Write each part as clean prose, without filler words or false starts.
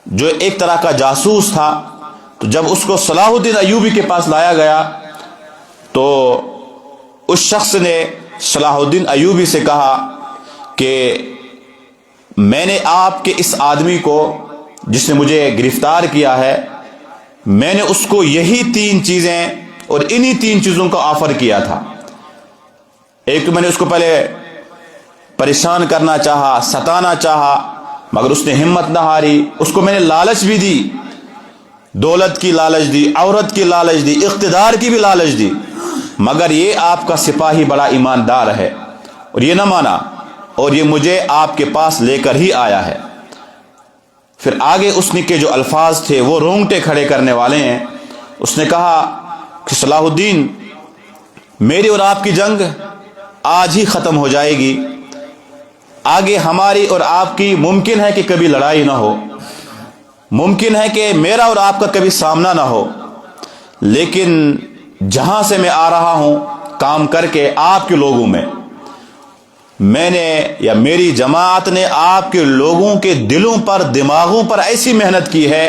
جو ایک طرح کا جاسوس تھا، تو جب اس کو صلاح الدین ایوبی کے پاس لایا گیا تو اس شخص نے صلاح الدین ایوبی سے کہا کہ میں نے آپ کے اس آدمی کو جس نے مجھے گرفتار کیا ہے، میں نے اس کو یہی 3 چیزیں اور انہی 3 چیزوں کا آفر کیا تھا۔ ایک تو میں نے اس کو پہلے پریشان کرنا چاہا، ستانا چاہا، مگر اس نے ہمت نہ ہاری۔ اس کو میں نے لالچ بھی دی، دولت کی لالچ دی، عورت کی لالچ دی، اقتدار کی بھی لالچ دی، مگر یہ آپ کا سپاہی بڑا ایماندار ہے اور یہ نہ مانا، اور یہ مجھے آپ کے پاس لے کر ہی آیا ہے۔ پھر آگے اس نے کے جو الفاظ تھے وہ رونگٹے کھڑے کرنے والے ہیں۔ اس نے کہا کہ صلاح الدین، میری اور آپ کی جنگ آج ہی ختم ہو جائے گی، آگے ہماری اور آپ کی ممکن ہے کہ کبھی لڑائی نہ ہو، ممکن ہے کہ میرا اور آپ کا کبھی سامنا نہ ہو، لیکن جہاں سے میں آ رہا ہوں کام کر کے آپ کے لوگوں میں نے یا میری جماعت نے آپ کے لوگوں کے دلوں پر، دماغوں پر ایسی محنت کی ہے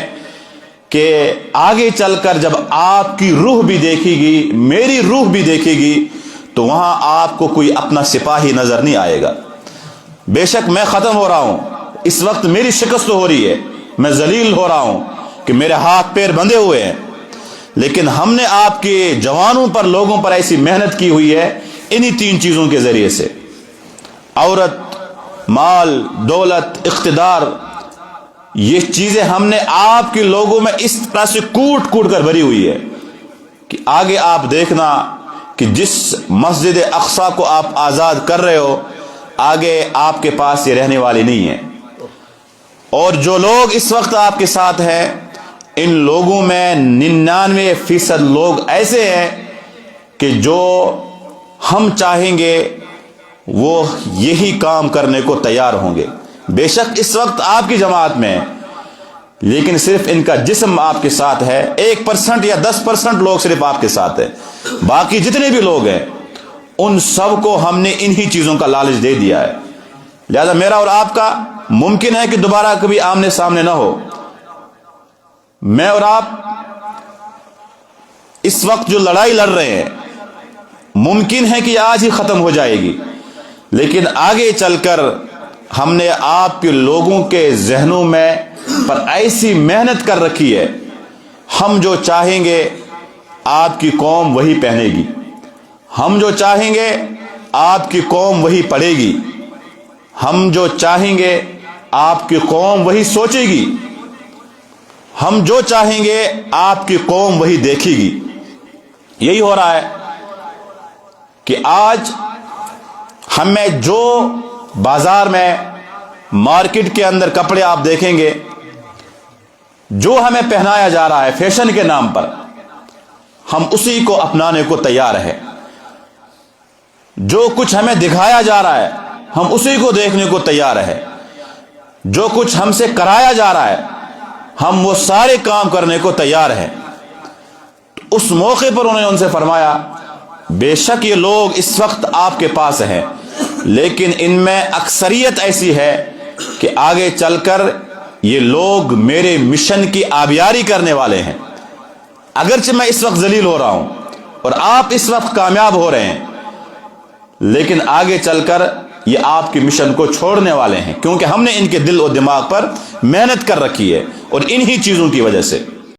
کہ آگے چل کر جب آپ کی روح بھی دیکھے گی، میری روح بھی دیکھے گی، تو وہاں آپ کو کوئی اپنا سپاہی نظر نہیں آئے گا۔ بے شک میں ختم ہو رہا ہوں، اس وقت میری شکست ہو رہی ہے، میں ذلیل ہو رہا ہوں کہ میرے ہاتھ پیر بندھے ہوئے ہیں، لیکن ہم نے آپ کے جوانوں پر، لوگوں پر ایسی محنت کی ہوئی ہے انہی 3 چیزوں کے ذریعے سے، عورت، مال، دولت، اقتدار، یہ چیزیں ہم نے آپ کے لوگوں میں اس طرح سے کوٹ کوٹ کر بھری ہوئی ہے کہ آگے آپ دیکھنا کہ جس مسجد اقصی کو آپ آزاد کر رہے ہو، آگے آپ کے پاس یہ رہنے والی نہیں ہے۔ اور جو لوگ اس وقت آپ کے ساتھ ہیں، ان لوگوں میں 99% لوگ ایسے ہیں کہ جو ہم چاہیں گے وہ یہی کام کرنے کو تیار ہوں گے۔ بے شک اس وقت آپ کی جماعت میں ہے، لیکن صرف ان کا جسم آپ کے ساتھ ہے، 1% یا 10% لوگ صرف آپ کے ساتھ ہیں، باقی جتنے بھی لوگ ہیں ان سب کو ہم نے انہی چیزوں کا لالچ دے دیا ہے۔ لہذا میرا اور آپ کا ممکن ہے کہ دوبارہ کبھی آمنے سامنے نہ ہو، میں اور آپ اس وقت جو لڑائی لڑ رہے ہیں ممکن ہے کہ آج ہی ختم ہو جائے گی، لیکن آگے چل کر ہم نے آپ کے لوگوں کے ذہنوں میں پر ایسی محنت کر رکھی ہے، ہم جو چاہیں گے آپ کی قوم وہی پہنے گی، ہم جو چاہیں گے آپ کی قوم وہی پڑھے گی، ہم جو چاہیں گے آپ کی قوم وہی سوچے گی، ہم جو چاہیں گے آپ کی قوم وہی دیکھے گی۔ یہی ہو رہا ہے کہ آج ہمیں جو بازار میں، مارکیٹ کے اندر کپڑے آپ دیکھیں گے، جو ہمیں پہنایا جا رہا ہے فیشن کے نام پر، ہم اسی کو اپنانے کو تیار ہیں۔ جو کچھ ہمیں دکھایا جا رہا ہے ہم اسی کو دیکھنے کو تیار ہیں، جو کچھ ہم سے کرایا جا رہا ہے ہم وہ سارے کام کرنے کو تیار ہیں۔ اس موقع پر انہوں نے ان سے فرمایا، بے شک یہ لوگ اس وقت آپ کے پاس ہیں، لیکن ان میں اکثریت ایسی ہے کہ آگے چل کر یہ لوگ میرے مشن کی آبیاری کرنے والے ہیں۔ اگرچہ میں اس وقت ذلیل ہو رہا ہوں اور آپ اس وقت کامیاب ہو رہے ہیں، لیکن آگے چل کر یہ آپ کے مشن کو چھوڑنے والے ہیں، کیونکہ ہم نے ان کے دل و دماغ پر محنت کر رکھی ہے اور انہی چیزوں کی وجہ سے